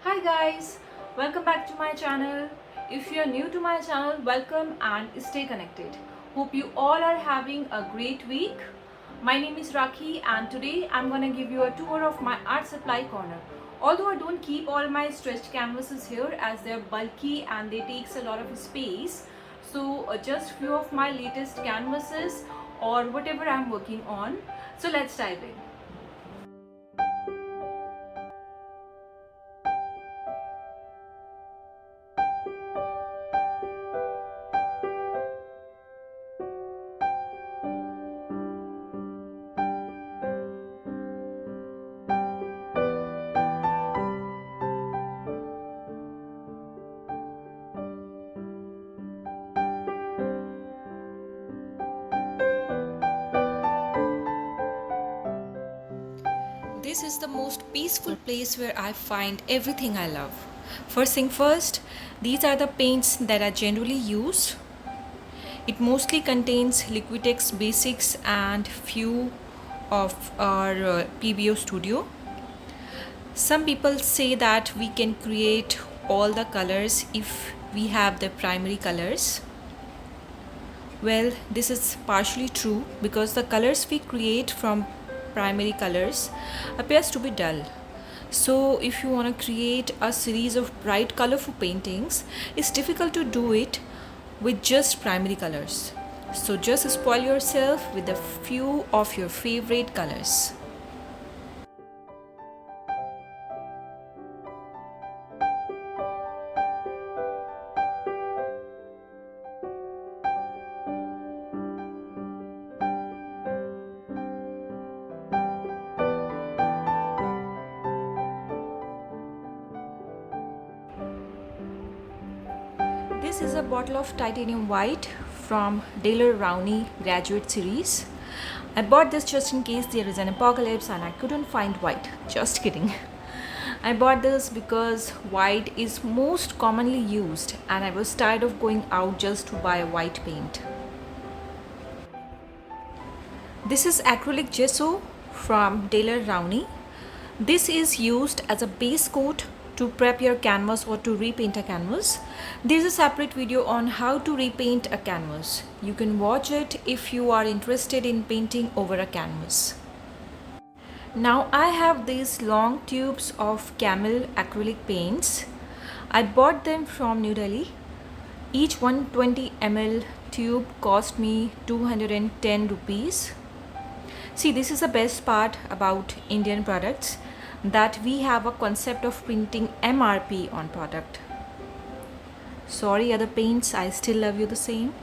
Hi guys, welcome back to my channel. If you are new to my channel, welcome and stay connected. Hope you all are having a great week. My name is Rakhi and today I'm gonna give you a tour of my art supply corner. Although I don't keep all my stretched canvases here as they're bulky and they takes a lot of space, so just few of my latest canvases or whatever I'm working on. So let's dive in. This is the most peaceful place where I find everything I love. First thing first, these are the paints that I generally use. It mostly contains Liquitex Basics and few of our PBO studio. Some people say that we can create all the colors if we have the primary colors. Well, this is partially true because the colors we create from primary colors appears to be dull. So if you want to create a series of bright colorful paintings, it's difficult to do it with just primary colors. So just spoil yourself with a few of your favorite colors. This is a bottle of titanium white from Daler Rowney graduate series. I bought this just in case there is an apocalypse and I couldn't find white. Just kidding. I bought this because white is most commonly used and I was tired of going out just to buy a white paint. This is acrylic gesso from Daler Rowney. This is used as a base coat to prep your canvas or to repaint a canvas. There's a separate video on how to repaint a canvas. You can watch it if you are interested in painting over a canvas. Now I have these long tubes of Camel acrylic paints. I bought them from New Delhi. Each 120 ml tube cost me 210 rupees. See, this is the best part about Indian products, that we have a concept of printing MRP on product. Sorry other paints, I still love you the same.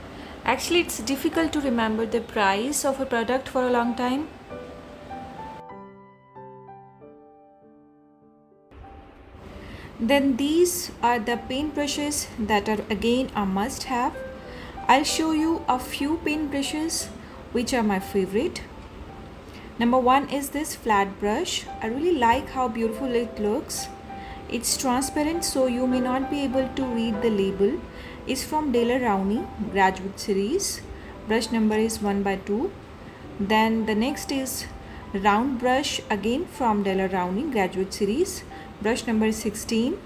Actually, it's difficult to remember the price of a product for a long time. Then these are the paint brushes that are again a must have. I'll show you a few paint brushes which are my favorite. Number one is this flat brush. I really like how beautiful it looks. It's transparent so you may not be able to read the label. It's from Daler Rowney graduate series. Brush number is 1/2. Then the next is round brush again from Daler Rowney graduate series. Brush number is 16.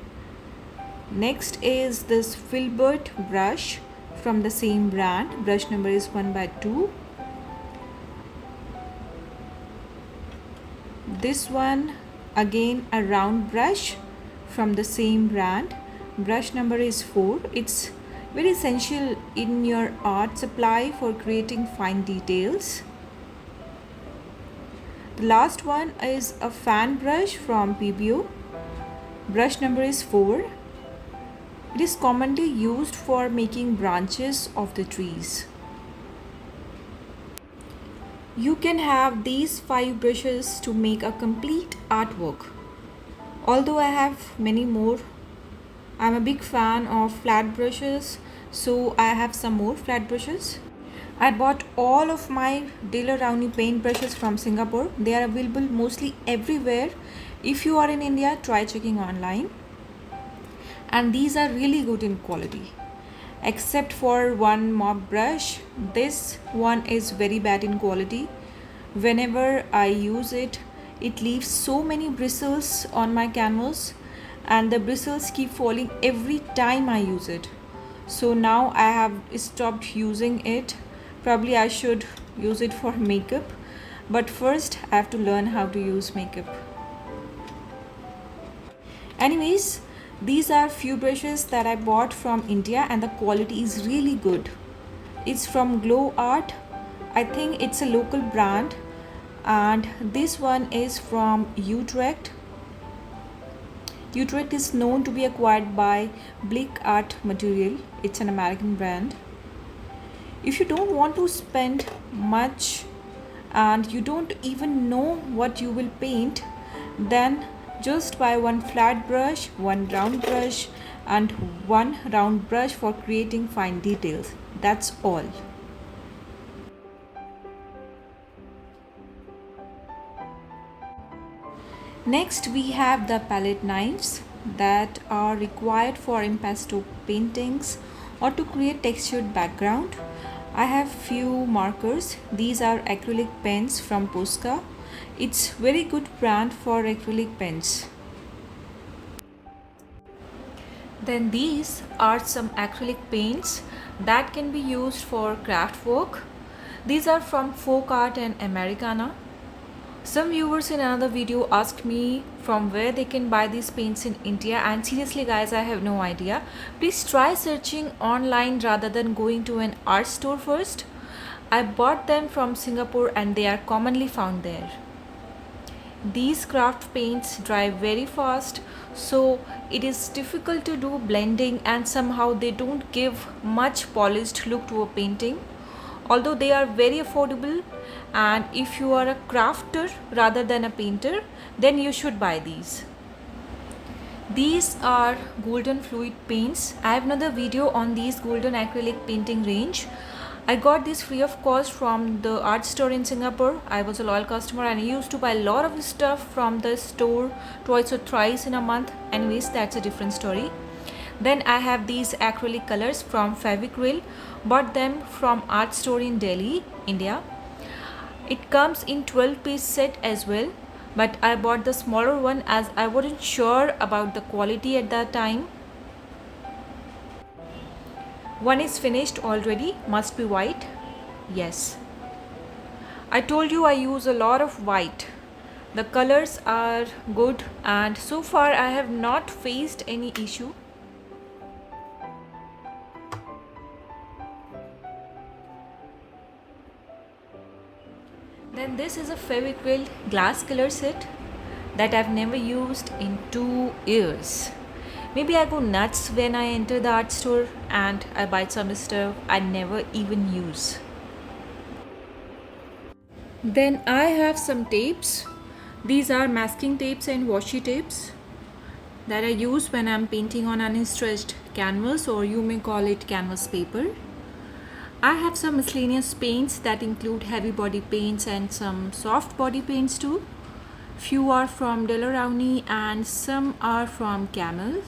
Next is this Filbert brush from the same brand. Brush number is 1/2. This one again a round brush from the same brand. Brush number is 4. It's very essential in your art supply for creating fine details. The last one is a fan brush from PBO. Brush number is 4. It is commonly used for making branches of the trees. You can have these 5 brushes to make a complete artwork. Although I have many more, I'm a big fan of flat brushes, so I have some more flat brushes. I bought all of my Daler Rowney paint brushes from Singapore. They are available mostly everywhere. If you are in India, try checking online. And these are really good in quality. Except for one mop brush, this one is very bad in quality. Whenever I use it, it leaves so many bristles on my canvas and the bristles keep falling every time I use it. So now I have stopped using it. Probably I should use it for makeup, but first I have to learn how to use makeup. Anyways, these are few brushes that I bought from India and the quality is really good. It's from Glow Art. I think it's a local brand, and this one is from Utrecht. Utrecht is known to be acquired by Blick Art Material. It's an American brand. If you don't want to spend much and you don't even know what you will paint, then just buy one flat brush, one round brush, and one round brush for creating fine details. That's all. Next we have the palette knives that are required for impasto paintings or to create textured background. I have few markers. These are acrylic pens from Posca. It's very good brand for acrylic pens. Then these are some acrylic paints that can be used for craft work. These are from Folk Art and Americana. Some viewers in another video asked me from where they can buy these paints in India, and seriously guys, I have no idea. Please try searching online rather than going to an art store first. I bought them from Singapore and they are commonly found there. These craft paints dry very fast, so it is difficult to do blending, and somehow they don't give much polished look to a painting. Although they are very affordable, and if you are a crafter rather than a painter, then you should buy these. These are golden fluid paints. I have another video on these golden acrylic painting range. I got this free of cost from the art store in Singapore. I was a loyal customer and I used to buy a lot of stuff from the store twice or thrice in a month. Anyways, that's a different story. Then I have these acrylic colors from Fevicryl. Bought them from art store in Delhi, India. It comes in 12-piece set as well, but I bought the smaller one as I wasn't sure about the quality at that time. One is finished already, must be white. Yes. I told you I use a lot of white. The colors are good and so far I have not faced any issue. Then this is a Fevicryl glass color set that I've never used in 2 years. Maybe I go nuts when I enter the art store and I buy some stuff I never even use. Then I have some tapes. These are masking tapes and washi tapes that I use when I'm painting on unstretched canvas, or you may call it canvas paper. I have some miscellaneous paints that include heavy body paints and some soft body paints too. Few are from Daler-Rowney and some are from Camel.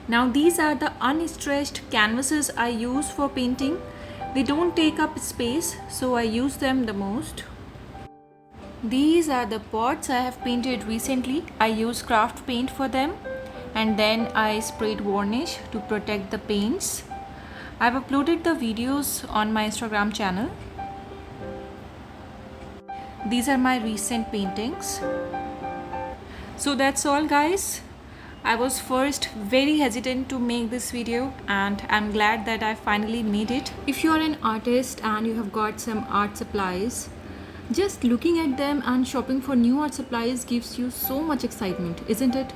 Now these are the unstretched canvases I use for painting. They don't take up space, so I use them the most. These are the pots I have painted recently. I use craft paint for them and then I sprayed varnish to protect the paints. I've uploaded the videos on my Instagram channel. These are my recent paintings. So that's all guys. I was first very hesitant to make this video and I'm glad that I finally made it. If you are an artist and you have got some art supplies, just looking at them and shopping for new art supplies gives you so much excitement, isn't it?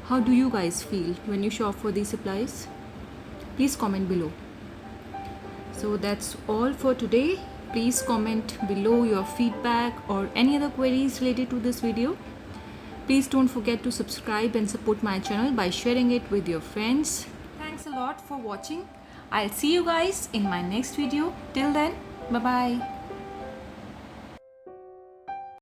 How do you guys feel when you shop for these supplies? Please comment below. So that's all for today. Please comment below your feedback or any other queries related to this video. Please don't forget to subscribe and support my channel by sharing it with your friends. Thanks a lot for watching. I'll see you guys in my next video. Till then, bye bye.